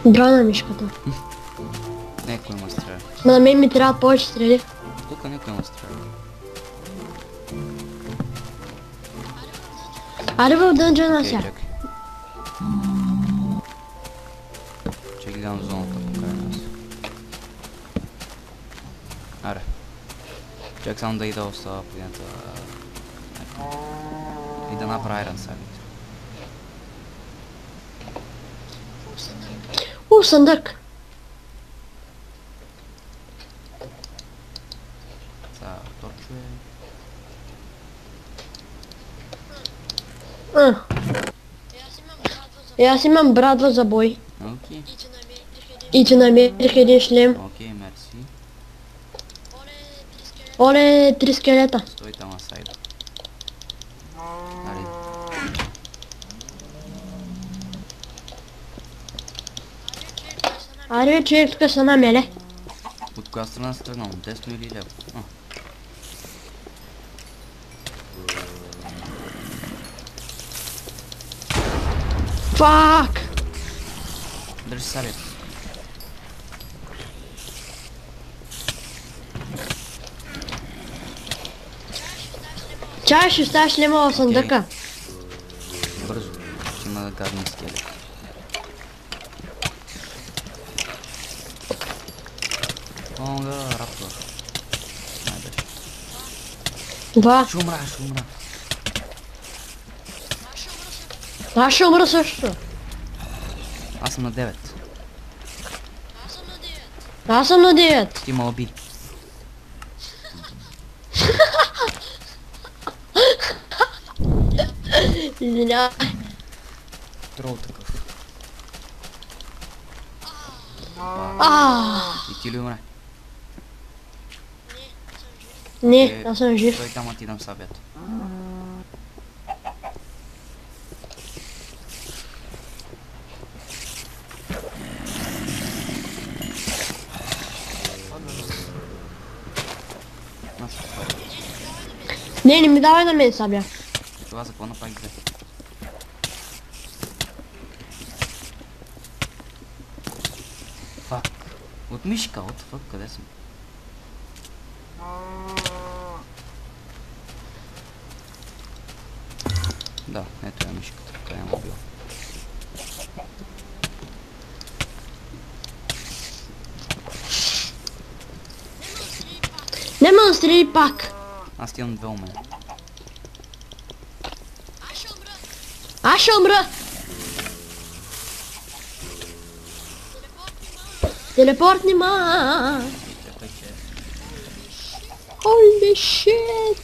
Брана мишката. Някой има стреля. На мен ми трябва повече стрели. Тук някой има стреля. Аре в дънджана ся. Чакай. Че гледам зоната покрай нас. Аре. Чак само да ида остава плината. И да направя айран сагните. Съндък. Сега торчове. Аз имам брадва за бой. Окей. И ти намерих един шлем. Окей, мерси. Оле, 3 скелета. Стой там на сайда. Аре. Аре, човек тук са намеле. От коя страна се тръгнал? Десно или ляво? Фак! Държи сабията. Чай ще оставиш шлема в съндъка. Бързо. Ще има гадни скелети. Онга, раптор. Най-беше. Да. Ще умра, ще умра. Аз ще умра също. Аз съм на 9. Аз съм на 9. Ти ма оби. Извинявай. Трол такъв. И ти ли умре? Не, аз съм жив. Той там, а ти дам сабията. Не ми давай на мен сабя. Това за какво направих две? Фак. От мишка, от фак, къде съм? Да, ето е мишката, къде е мобил. Нема да стрели пак. Аз ти имам две у мен. Аз ще умра. Телепортни ма. Чакай, че... Holy shit.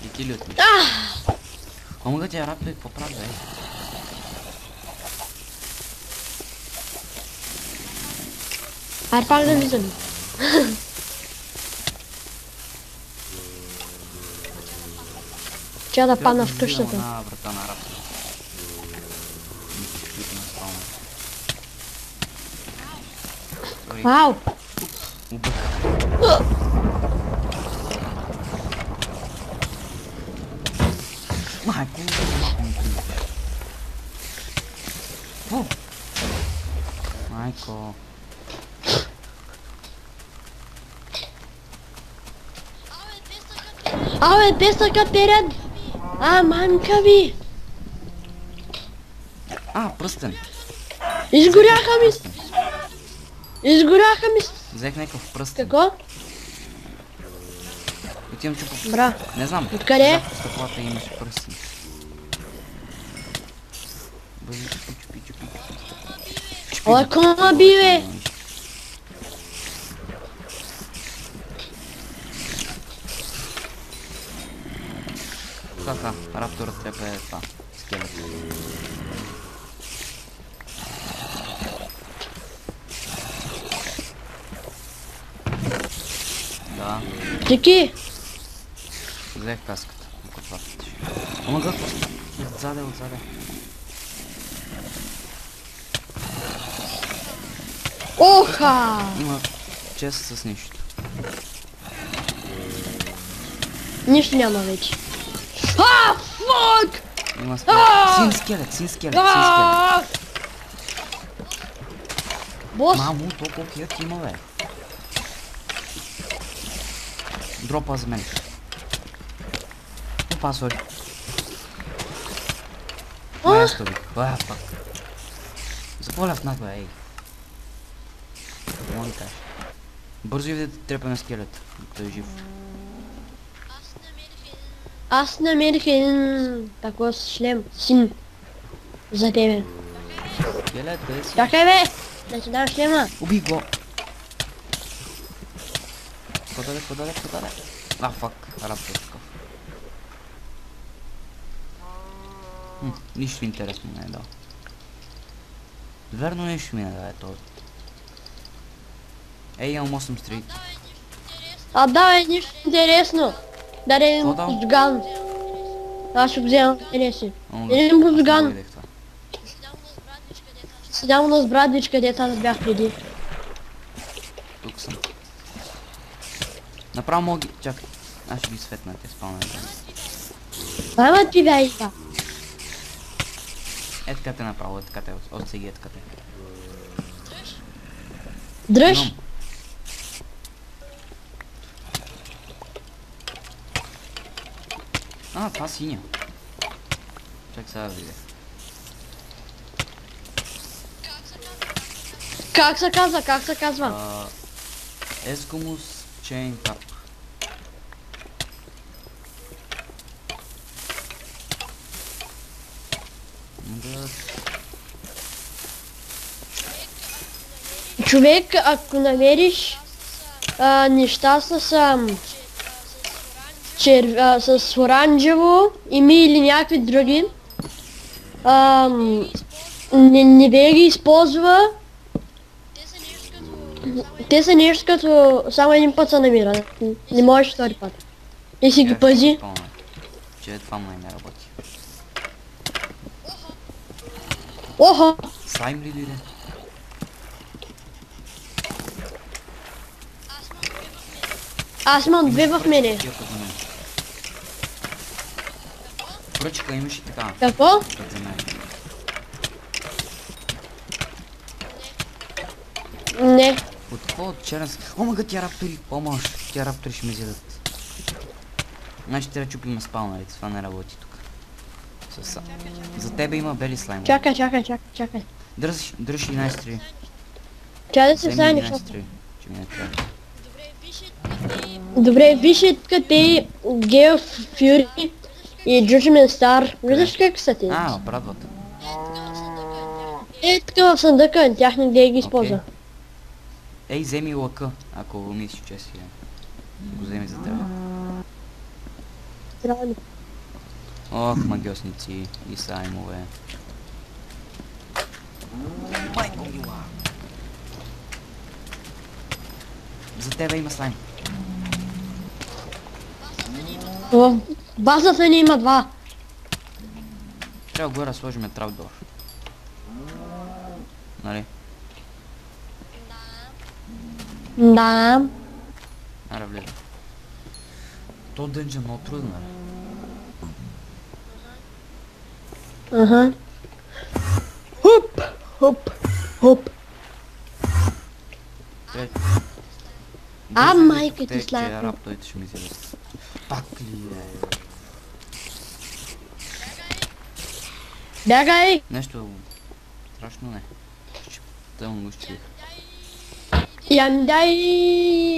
И ти ли от мишка? Омага ти е рапто и какво прави, бе? Айде пак да влизам. Ча да падна в къщата. На врата на рапто. Вау! Убъка. Майко, майко. Абе, те са катерят! Мамка ви! Пръстен. Изгоряха ми! Изгоряха ми! Взех някакъв пръстен. Какво? Отивам чупа. Бра. Не знам. Откъде? В стъклата имаше пръстен. Бъди, чупи. Ой, кома би, бе! Ха-ха, рапторът трябва да е това. Скелет. Да. Чеки! Взех каската. Ама какво? Отзаде. Оха! Има чест с нищо. Нищо няма вече. Фак! Има скелет. Син скелет, син скелет, син скелет. Бос! Мамо, толкова килът има, бе. Дропа за мен. Опа, сори. Ай, аз тоби. Фак. Заполя в нас, бе, ей. Какво ни кажеш? Бързо и да трепа на скелет, докато е жив. Аз намерих един такъв шлем. Син. За тебе. Скелет, къде си? Чакай, бе! Да ти дам шлема. Убий го! Подаде. А, фак, раптор такъв. Нищо интересно не е дал. Верно нищо ми не даде този. Ей, имам 8 стрит. А, давай, нищо интересно. Дай един Какво дал? бузган. Аз ще го взема. Интереси. Ама, Един аз не бузган. го видях това. Седял на сбрадничка, дето аз бях преди. Тук съм. Направо мога ги... Чакай. Аз ще ги светна, те спална. Ама ти бях и това. Е така те направо, е така те. От сега е така те. Дръж. Имам. А, това синя. Чак сега да видя. Как се казва? Eskimos Chain Cup. Човек, ако намериш неща с оранжево или някакви други, не бе ги използва. Те са нещо като само един път се намира. Не можеш втори път. И си ги пази. Че това май не работи. Охо! Слайм ли дойде? Аз имам две в мене. Пръчка имаш и така. Какво? Път за мен. Не. От какво от черен... О, мага, тя раптори! Помощ! Тя раптори ще ме взедат. Значи трябва да чупим спалнарите, това не работи тук. За тебе има бели слайм. Чакай. Дръж 11 3. Трябва да се Вземи стане. 11 3. Че ми не трябва. Добре, виж къде Гео Фюри и Джуджмен Стар. Виждаш как са те? А, обрадват. Е, така в съндъка, тях не ги използва. Ей, вземи лъка, ако мислиш, че си го вземи за тебе. Трябва ли? Ох, магиосници и слаймове. Майко мила! За тебе има слайм. В базата ни има два. Трябва горе да сложим трапдор. Нали? Да. Аре, влезе. То дънжен много трудно, нали? Ага. Хоп. Майка ти слайм. Че рапторите ще ми вземат. Пак ли е? Бягай! Нещо страшно не. Тъмно го щих. Я ми дай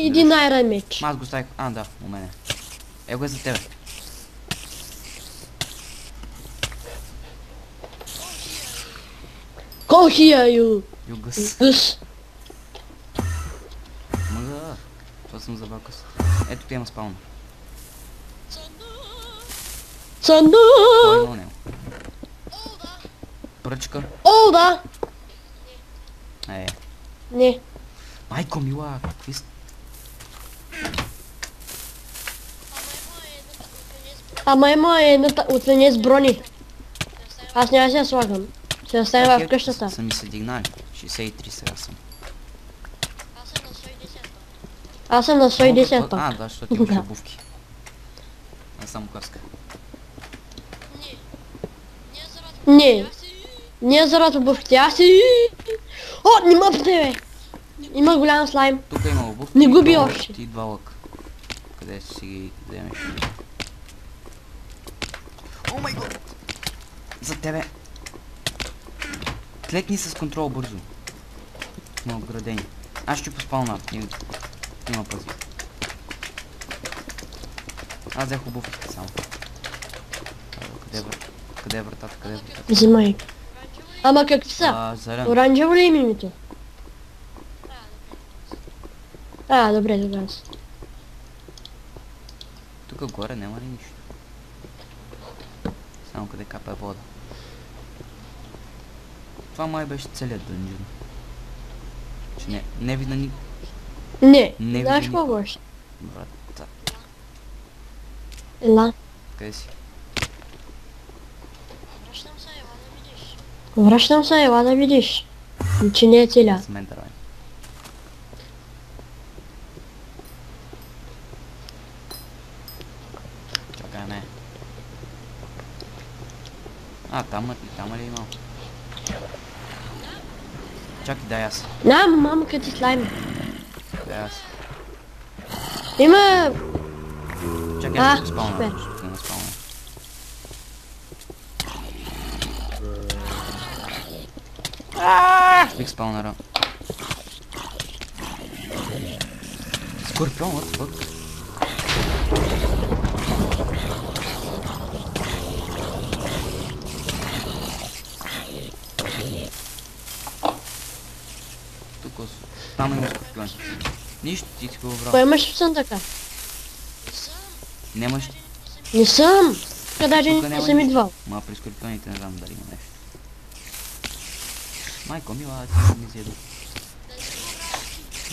един айрон меч. Аз го ставих. А, да, у мене. Его е за тебе. Go here, you Югъс. goose. Мага. Това съм забакъс. Ето ти има спална. Санду! Кой има него? Пръчка. О, да! Не. Майко мила, какви с... Ама има едната от с брони. Аз няма да я слагам. Ще оставя в къщата. Са ми се дигнали. 63 сега съм. Аз съм на 110 пак. А, да, защото имаш обувки. Аз само каска. Не. Не заради обувките, аз си... О, нема по тебе! Има голям слайм. Тук има обувки. Не губи два още. лъка и два лъка. Къде ще си ги вземеш? О май гот! За тебе! Клекни с контрол бързо. На оградени. Аз ще поспална. Има пъзи. Аз взех обувките само. Къде е вратата? Къде е вратата? Взимай. Ама какви са? Зелен. Оранжево ли е името? Добре, добре. Тук горе няма ли нищо? Само къде капа вода. Това май беше целият дънжен. Че не видно ни... Не, Не знаеш видно какво още? Врата. Ела. Къде си? Връщам се, ела да видиш. Че не е целя. С мен давай. Чакай ме. Там ли е имал? Чакай, дай аз. Мама, къде ти слайм? Дай аз. Има... Чакай, аз ще спална. супер. Ще не спална. Бих спалнера. Скорпион, what the fuck? Тук там има скорпион. Нищо, ти си го врал. Кой имаш в съндъка? Нямаш. Не съм! Къде Тук не няма съм нищо. идвал. Ма при скорпионите не знам дали има нещо. Майко мила, ти ще ми изяду.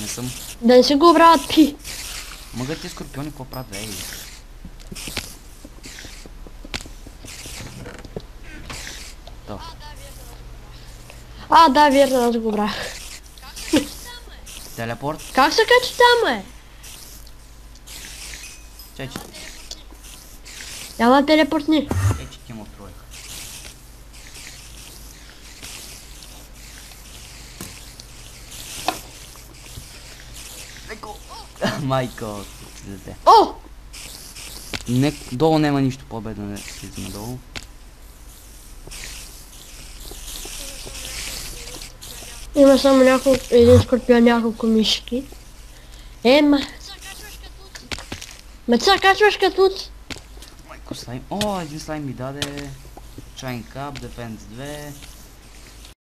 Не съм. Да не си го обравят пи. Мога ти скорпиони какво правят, ей. То. Да, верно, аз го обрах. Телепорт. Как се качи там, Чай, че Няма телепортни. ти му троех. Майко, дете. О! Долу няма нищо по-бедно, не слизам надолу. Има само един скорпион, няколко мишки. Ма це качваш като Майко слайм. О, един слайм ми даде. Чайн кап, дефенс 2.